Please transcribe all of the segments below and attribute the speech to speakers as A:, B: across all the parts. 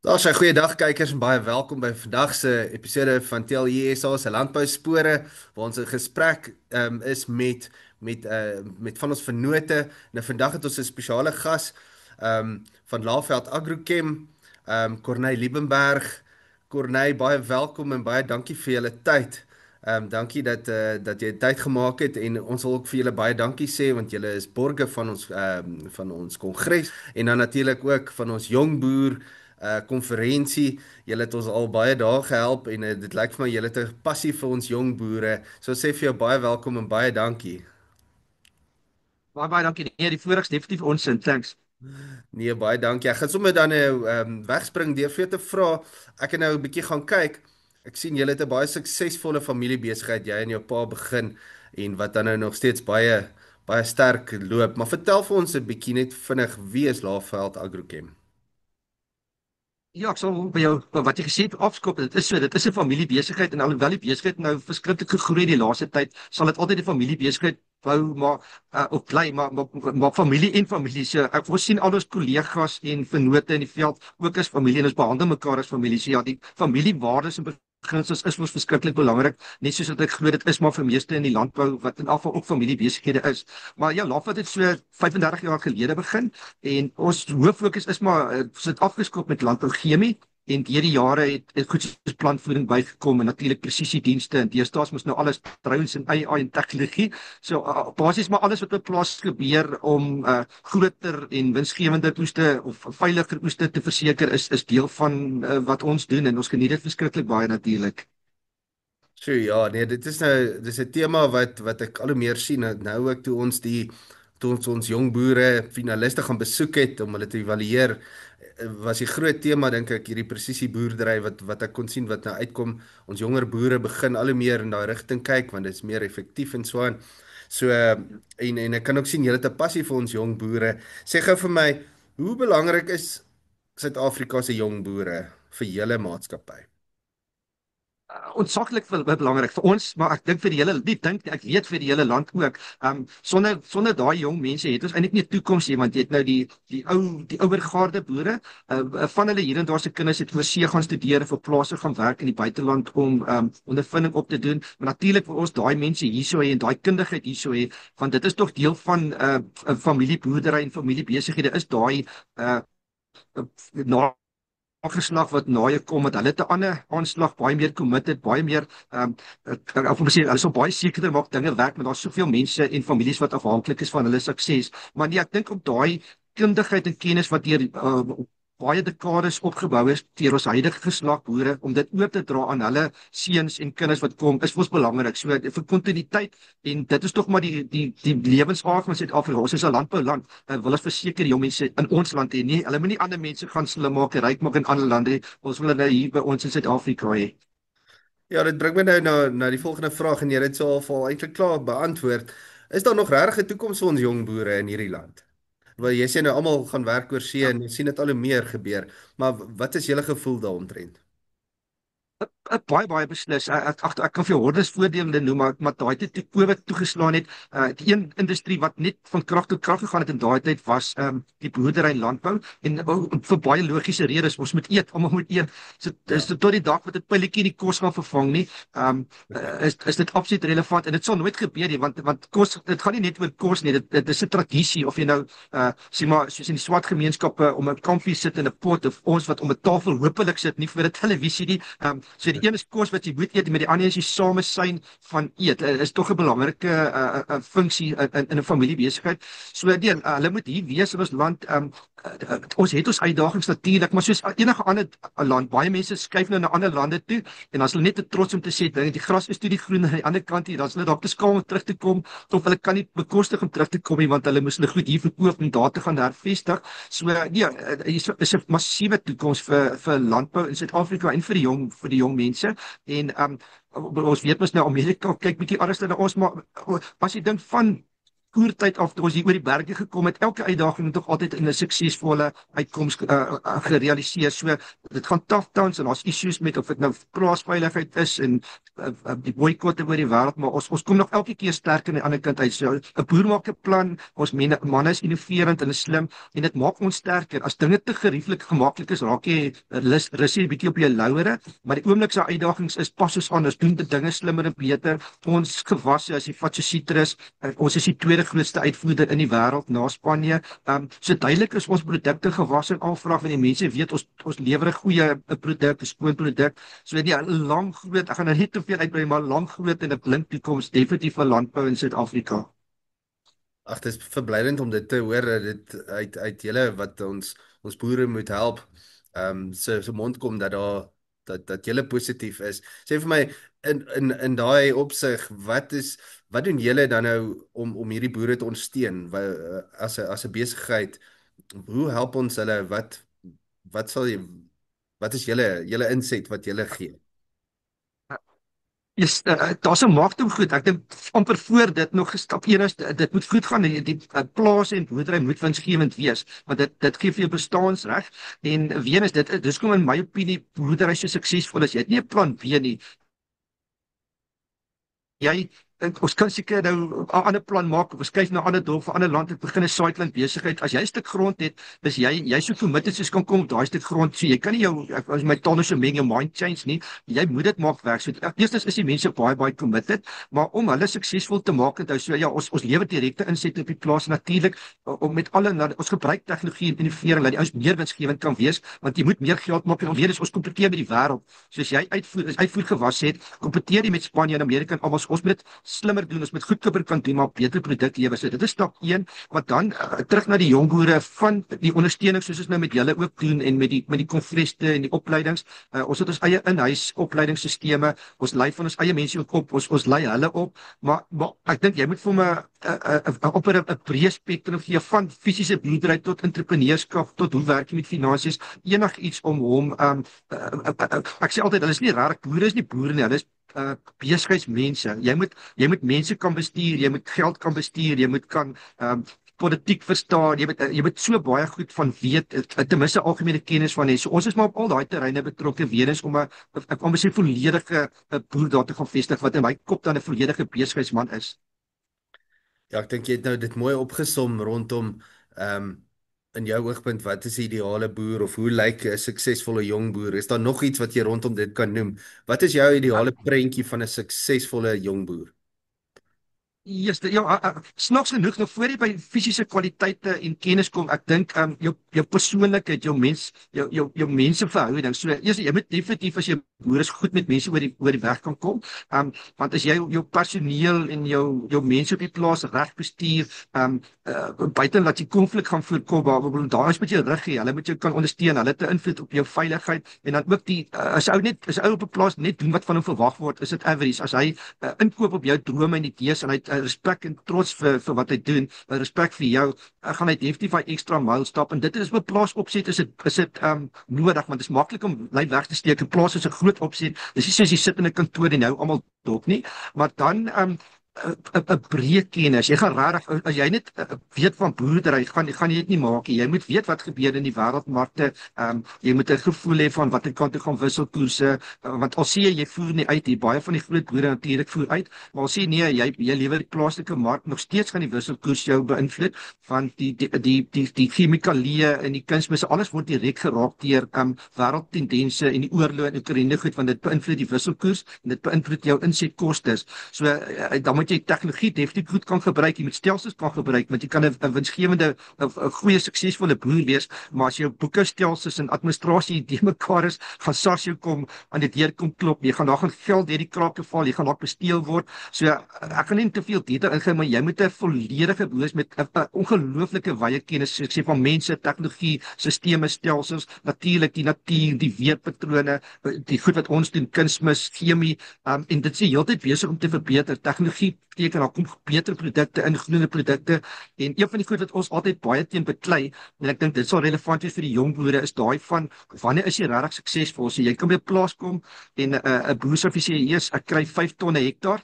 A: Daar's 'n goeie dag kykers en baie welkom by vandag se episode van TLJSA se landbouspore waar ons in gesprek is met van ons vennote. Nou vandag het ons 'n spesiale gas van Laveld Agrochem, Corneil Liebenberg. Corneil, baie welkom en baie dankie vir julle tyd. Dankie dat jy tyd gemaak het en ons wil ook vir julle baie dankie sê want julle is borge van ons kongres en dan natuurlik ook van ons jong boer konferensie. Julle het ons al baie dae gehelp en dit lyk vir my julle het 'n passie vir ons jong boere. So sê vir jou baie welkom en baie dankie.
B: Baie dankie. Nee, die voorreg's definitief ons sin. Thanks.
A: Nee, baie dankie. Ek gaan sommer dan nou wegspring deur vir jou te vra. Ek het nou 'n bietjie gaan kyk. Ek sien julle het 'n baie suksesvolle familiebesigheid jy en jou pa begin en wat dan nou nog steeds baie sterk loop. Maar vertel vir ons 'n bietjie net vinnig wie is Laveld Agrochem?
B: Ja, ek sal by jou wat jy gesê het afskop. Dit is so, dit is 'n familiebesigheid en alhoewel die besigheid nou verskriklik gegroei die laaste tyd, sal dit altyd 'n familiebesigheid bou, maar of bly, maar familie en familie. So ek sien al ons kollegas en vennote in die veld ook as familie en ons behandel mekaar as familie. So ja, die familiewaardes en beginsels is mos verskriklik belangrik, net soos wat ek glo dit is maar vir meeste in die landbou wat in afval ook familiebesighede is. Maar ja, Lafat het so 35 jaar gelede begin en ons hooffokus is maar sit afgeskop met landbouchemie. En deur die jare het goed soos plantvoeding bygekom en natuurlik presisiedienste en deesdae mos nou alles trouens en AI en tegnologie. So basies maar alles wat op plaas gebeur om groter en winsgewender oeste of veiliger oeste te verseker is deel van wat ons doen en ons geniet dit verskriklik baie natuurlik.
A: So ja, nee, dit is nou dis 'n tema wat ek al hoe meer sien nou ook toe ons jong boere finaliste gaan besoek het om hulle te evalueer, was die groot tema dink ek hierdie presisie boerdery wat ek kon sien wat nou uitkom. Ons jonger boere begin al hoe meer in daai rigting kyk want dit is meer effektief en so aan. So en ek kan ook sien julle het 'n passie vir ons jong boere. Sê gou vir my, hoe belangrik is Suid-Afrika se jong boere vir julle maatskappy?
B: Ontsaglik belangrik vir ons, maar ek dink vir die hele nie dink nie, ek weet vir die hele land ook. Sonder daai jong mense het ons eintlik nie 'n toekoms nie, want jy het nou die ouer garde boere, van hulle hier en daar se kinders het oorsee gaan studeer of op plase gaan werk in die buiteland om ondervinding op te doen. Maar natuurlik vir ons daai mense hierso hê en daai kundigheid hierso hê, want dit is tog deel van 'n familieboerdery en familiebesighede is daai uh, afgeslag wat na jou kom, dat hulle te ander aanslag baie meer committed, baie meer of ons sê, hulle sal baie sekerder maak dinge werk, maar daar's soveel mense en families wat afhanklik is van hulle sukses. Maar nee, ek dink op daai kundigheid en kennis wat deur baie dekades opgebou is deur ons huidige geslag boere om dit oor te dra aan hulle seuns en kinders wat kom, is vir ons belangrik. So vir kontinuïteit en dit is tog maar die lewensaard van Suid-Afrika. Ons is 'n landbouland. Wil ons verseker jong mense in ons land hê nie. Hulle moenie ander mense gaan slim maak en ryk maak in ander lande nie. Ons wil hulle hier by ons in Suid-Afrika hê.
A: Ja, dit bring my nou na die volgende vraag en jy het dit so al eintlik klaar beantwoord. Is daar nog regtig 'n toekoms vir ons jong boere in hierdie land? Want jy sê nou almal gaan werk oor see en jy sien dit al hoe meer gebeur, maar wat is julle gevoel daaromtrent?
B: Baie beslis. Ek kan vir jou hordes voorbeelde noem, maar daai tyd toe COVID toegeslaan het, die een industrie wat net van krag tot krag gegaan het in daai tyd was die boerdery en landbou en vir baie logiese redes, ons moet eet, almal moet eet. So dis tot die dag wat 'n pilletjie die kos gaan vervang nie, is dit absoluut relevant en dit sal nooit gebeur nie want kos, dit gaan nie net oor kos nie, dit is 'n tradisie of jy nou sê maar soos in die swart gemeenskappe om 'n kampie sit in 'n pot of ons wat om 'n tafel hopelik sit nie voor 'n televisie nie. So die een is kos wat jy moet eet, met die ander is die samesyn van eet. Is tog 'n belangrike funksie in 'n familiebesigheid. So nee, hulle moet hier wees in ons land. Ons het ons uitdagings natuurlik, maar soos enige ander land, baie mense skuif nou na ander lande toe en as hulle net te trots om te sê dat die gras is toe die groen aan die ander kant hier, dan is hulle dalk te skaam om terug te kom of hulle kan nie bekostig om terug te kom nie want hulle moes hulle goed hier verkoop en daar te gaan hervestig. So nee, hier is 'n massiewe toekoms vir landbou in Suid-Afrika en vir die jong mense. En ons weet mos nou Amerika kyk bietjie anders na ons, maar as jy dink van koertyd af toe ons hier oor die berge gekom het, elke uitdaging het tog altyd in 'n suksesvolle uitkoms gerealiseer. So dit gaan tough towns en ons issues met of dit nou plaasveiligheid is en die boykotte oor die wêreld, maar ons kom nog elke keer sterker aan die ander kant uit. So 'n boer maak 'n plan, ons manne is innoverend en is slim en dit maak ons sterker. As dinge te gerieflik gemaklik is, raak jy rus jy 'n bietjie op jou lauwere, maar die oomlikse uitdagings is pas ons aan, ons doen die dinge slimmer en beter. Ons gewasse, as jy vat so sitrus, ons is die tweede grootste uitvoerder in die wêreld na Spanje. So duidelik is ons produkte gewasse en aanvraag, want die mense weet ons lewer 'n goeie produk, 'n skoon produk. So ja, lang groot, ek gaan nou net te veel uitbrei, maar lang groot en 'n blink toekoms definitief vir landbou in Suid-Afrika.
A: Ag, dit is verblydend om dit te hoor, dit uit julle wat ons boere moet help. So mond kom dat dat julle positief is. Sê vir my in daai opsig, wat doen julle dan nou om hierdie boere te ondersteun? As 'n besigheid, hoe help ons hulle? Wat sal jy wat is julle inset wat julle gee?
B: Yes, daar's 'n markting goed. Ek dink amper voor dit nog gestap een is dit moet goed gaan. Die plase en boerdery moet winsgewend wees, want dit gee vir jou bestaansreg. En weer is dis kom in my opinie boerdery so suksesvol as jy het nie 'n plan B nie. Jy ons kan seker nou 'n ander plan maak of skuif na 'n ander dorp of 'n ander land en begin 'n saailand besigheid. As jy 'n stuk grond het, is jy so committed soos kan kom op daai stuk grond. So jy kan nie as my taal so meng jou mind change nie. Jy moet dit maak werk. So eerstens is die mense baie committed, maar om hulle suksesvol te maak en so ja, ons lewer direkte insette op die plaas natuurlik om met ons gebruik tegnologie en innovering dat die ouens meer winsgewend kan wees, want jy moet meer geld maak en weer is ons kompeteer met die wêreld. So as jy uitvoer gewas het, kompeteer jy met Spanje en Amerika en almal. Ons moet slimmer doen, ons moet goedkoper kan doen, maar beter produk lewer. So dit is stap 1, wat dan terug na die jong boere van die ondersteuning soos ons nou met julle ook doen en met die konferensie en die opleidings. Ons het ons eie in-huis opleidingsstelsels, ons lei van ons eie mense ook op, ons lei hulle op, maar ek dink jy moet vir my op 'n breë spektrum gee van fisiese boerdery tot entrepreneurskap tot hoe werk jy met finansies, enigiets om hom ek sê altyd hulle is nie regtig boere, is nie boere nie, hulle is besigheidsmense. Jy moet mense kan bestuur, jy moet geld kan bestuur, jy moet kan politiek verstaan, jy moet so baie goed van weet, ten minste algemene kennis van hê. So ons is maar op al daai terreine betrokke weer eens om 'n volledige boer daar te gaan vestig wat in my kop dan 'n volledige besigheidsman is.
A: Ja, ek dink jy het nou dit mooi opgesom rondom in jou oogpunt, wat is die ideale boer of hoe lyk 'n suksesvolle jong boer? Is daar nog iets wat jy rondom dit kan noem? Wat is jou ideale prentjie van 'n suksesvolle jong boer?
B: Yes, snaaks genoeg nog voor jy by fisiese kwaliteite en kennis kom, ek dink jou persoonlikheid, jou menseverhouding. So eers jy moet definitief as jy boer is goed met mense oor die weg kan kom. Want as jy jou personeel en jou mense op die plaas reg bestuur, buiten dat jy konflik gaan voorkom, daar is met jou rug gee, hulle moet jou kan ondersteun, hulle het 'n invloed op jou veiligheid en dan ook as ou op 'n plaas net doen wat van hom verwag word, is dit average. As hy inkoop op jou drome en idees en hy respek en trots vir wat hy doen, respek vir jou, gaan hy definitief hy extra mile stap en dit is op plaas opset is dit nodig, want dit is maklik om lei weg te steek. 'n Plaas is 'n groot opset. Dis nie soos jy sit in 'n kantoor en nou almal dop nie, maar dan 'n breë kennis. Jy gaan regtig as jy net weet van boerdery, gaan jy dit nie maak nie. Jy moet weet wat gebeur in die wêreldmarkte. Jy moet 'n gevoel hê van watter kant toe gaan wisselkoerse, want al sê jy voer nie uit nie, baie van die groot boere natuurlik voer uit, maar al sê nee, jy lewer die plaaslike mark, nog steeds gaan die wisselkoers jou beïnvloed, want die chemikalieë en die kunsmisse, alles word direk geraak deur wêreldtendense en die oorlog in Oekraïne goed, want dit beïnvloed die wisselkoers en dit beïnvloed jou insetkostes. So dan moet jy tegnologie definitief goed kan gebruik, jy moet stelsels kan gebruik, want jy kan 'n winsgewende, 'n goeie suksesvolle boer wees, maar as jou boekhoudstelsels en administrasie die mekaar is, gaan SARS jou kom aan die deur kom klop, jy gaan daar gaan geld deur die krake val, jy gaan dalk besteel word. So ek gaan nie te veel detail ingaan, maar jy moet 'n volledige boer wees met 'n ongelooflike wye kennis, soos ek sê, van mense, tegnologie, sisteme, stelsels, natuurlik die natuur, die weerpatrone, die goed wat ons doen, kunsmis, chemie, en dit is heeltyd besig om te verbeter. Tegnologie beteken daar kom beter produkte in, groener produkte. En een van die goed wat ons altyd baie teen beklei, en ek dink dit sal relevant wees vir die jong boere, is daai van wanneer is jy regtig suksesvol? So jy kan by 'n plaas kom en 'n boer sê vir jy, "Eers, ek kry 5 ton 'n hektaar."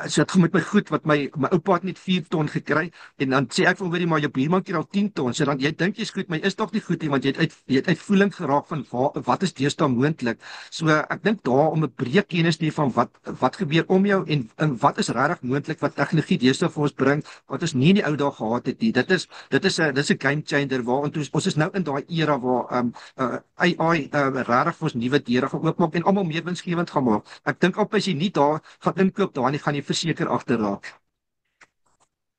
B: So dit gaan met my goed wat my oupa het net 4 ton gekry en dan sê ek van hoorie maar jou buurman kry al 10 ton. So dan jy dink jy's goed, maar jy is dalk nie goed nie want jy het uitvoering geraak van wat is deesdae moontlik. So ek dink daar om 'n breë kennis te hê van wat gebeur om jou en wat is regtig moontlik wat tegnologie deesdae vir ons bring wat ons nie in die ou dae gehad het nie. Dit is 'n game changer waar ons is nou in daai era waar AI regtig vir ons nuwe deure gaan oopmaak en almal meer winsgewend gaan maak. Ek dink op as jy nie daar gaan inkoop daar nie, gaan jy verseker agterraak.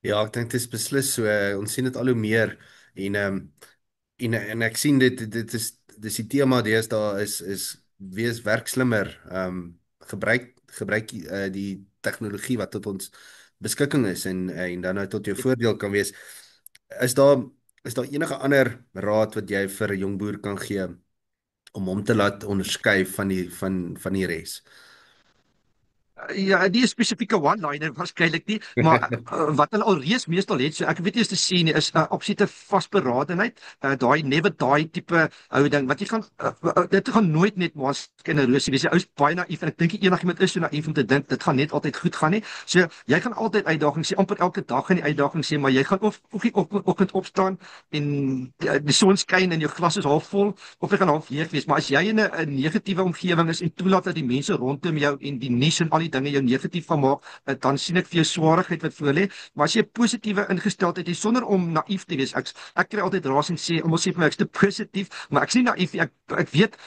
A: Ja, ek dink dit is beslis so. Ons sien dit al hoe meer en en ek sien dit is dis die tema deesdae is wees werk slimmer. Gebruik die tegnologie wat tot ons beskikking is en dan nou tot jou voordeel kan wees. Is daar is daar enige ander raad wat jy vir 'n jong boer kan gee om hom te laat onderskei van die res?
B: Ja, die spesifieke one-liner waarskynlik nie, maar wat hulle alreeds meestal het, so ek weet nie eens te sê nie, is 'n absolute vasberadenheid, daai never die tipe houding wat jy gaan dit gaan nooit net maaskennerosie wees. Jy ou is baie naïef en ek dink enigiemand is so naïef om te dink dit gaan net altyd goed gaan nie. So jy gaan altyd uitdagings sê, amper elke dag gaan die uitdagings sê, maar jy gaan of oggend opstaan en die son skyn en jou glas is half vol of jy gaan half leeg wees. Maar as jy in 'n negatiewe omgewing is en toelaat dat die mense rondom jou en die nuus en al die dinge jou negatief van maak, dan sien ek vir jou swaarigheid wat voor lê. Maar as jy 'n positiewe ingesteldheid het sonder om naïef te wees. Ek kry altyd raas en sê almal sê vir my ek's te positief, maar ek's nie naïef nie. Ek weet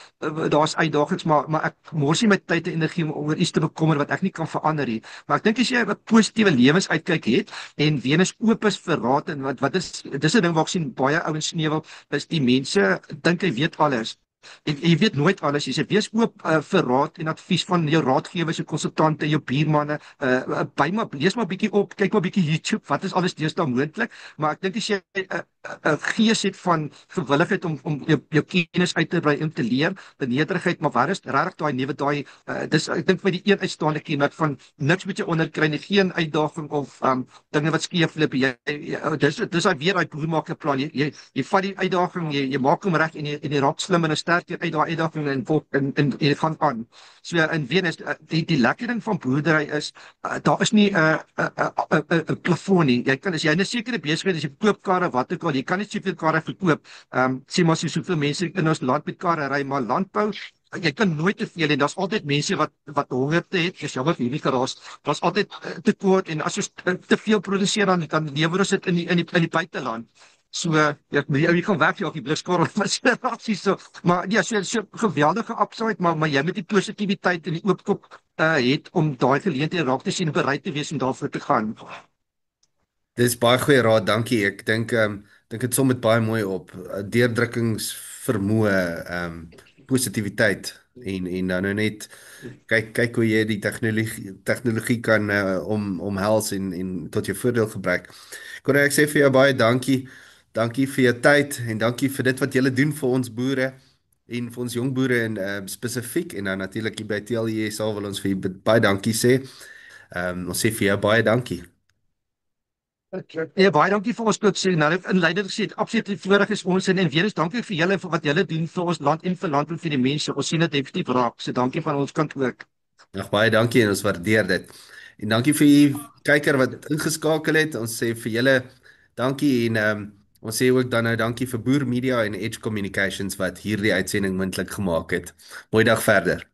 B: daar's uitdagings, maar ek mors nie my tyd en energie om oor iets te bekommer wat ek nie kan verander nie. Maar ek dink as jy 'n positiewe lewensuitkyk het en weens oop is vir raad en wat is dis 'n ding waar ek sien baie ouens sneuwel, is die mense dink hy weet alles. En jy weet nooit alles. Jy sê wees oop vir raad en advies van jou raadgewers, jou konsultante, jou buurmanne. Lees maar bietjie op, kyk maar bietjie YouTube. Wat is alles deesdae moontlik? Maar ek dink as jy 'n gees het van gewilligheid om jou kennis uit te brei en te leer, nederigheid, maar waar is regtig daai nuwe daai dis ek dink vir die een uitstaande kenmerk van niks met jou onderkry nie, geen uitdaging of dinge wat skeefloop. Dis daai weer daai boermaker plan. Jy vat die uitdaging, jy maak hom reg en jy raak slim en sterker uit daai uitdaging en jy gaan aan. So in Venus die lekker ding van boerdery is daar is nie 'n plafon nie. Jy kan as jy 'n sekere besigheid as jy koop karre wat ook al, jy kan nie soveel karre verkoop. Sê maar soveel mense in ons land met karre ry, maar landbou jy kan nooit te veel en daar's altyd mense wat hongerte het. Dis jammer vir hierdie geraas. Daar's altyd tekort en as ons te veel produseer dan lewer ons dit in die buiteland. So jy kan werk jy op die blikskor van rassies so. Maar ja, so geweldige upside, maar jy moet die positiwiteit en die oop kop het om daai geleenthede raak te sien en bereid te wees om daarvoor te gaan.
A: Dis baie goeie raad, dankie. Ek dink dit som met baie mooi op. Deurdrukkingsvermoë, positiwiteit en dan nou net kyk hoe jy die tegnologie kan omhels en tot jou voordeel gebruik. Kon ek sê vir jou baie dankie. Dankie vir jou tyd en dankie vir dit wat julle doen vir ons boere en vir ons jong boere en spesifiek en dan natuurlik hier by TLE sal wil ons vir julle baie dankie sê. Ons sê vir jou baie dankie.
B: Ja, baie dankie vir ons tot sê. Nou inleidend gesê, absoluut voorreg is ons en weer eens dankie vir julle vir wat julle doen vir ons land en vir land en vir die mense. Ons sien dit definitief raak. So dankie van ons kant ook.
A: Nog baie dankie en ons waardeer dit. En dankie vir die kyker wat ingeskakel het. Ons sê vir julle dankie en ons sê ook dan nou dankie vir Boer Media en Edge Communications wat hierdie uitsending moontlik gemaak het. Mooi dag verder.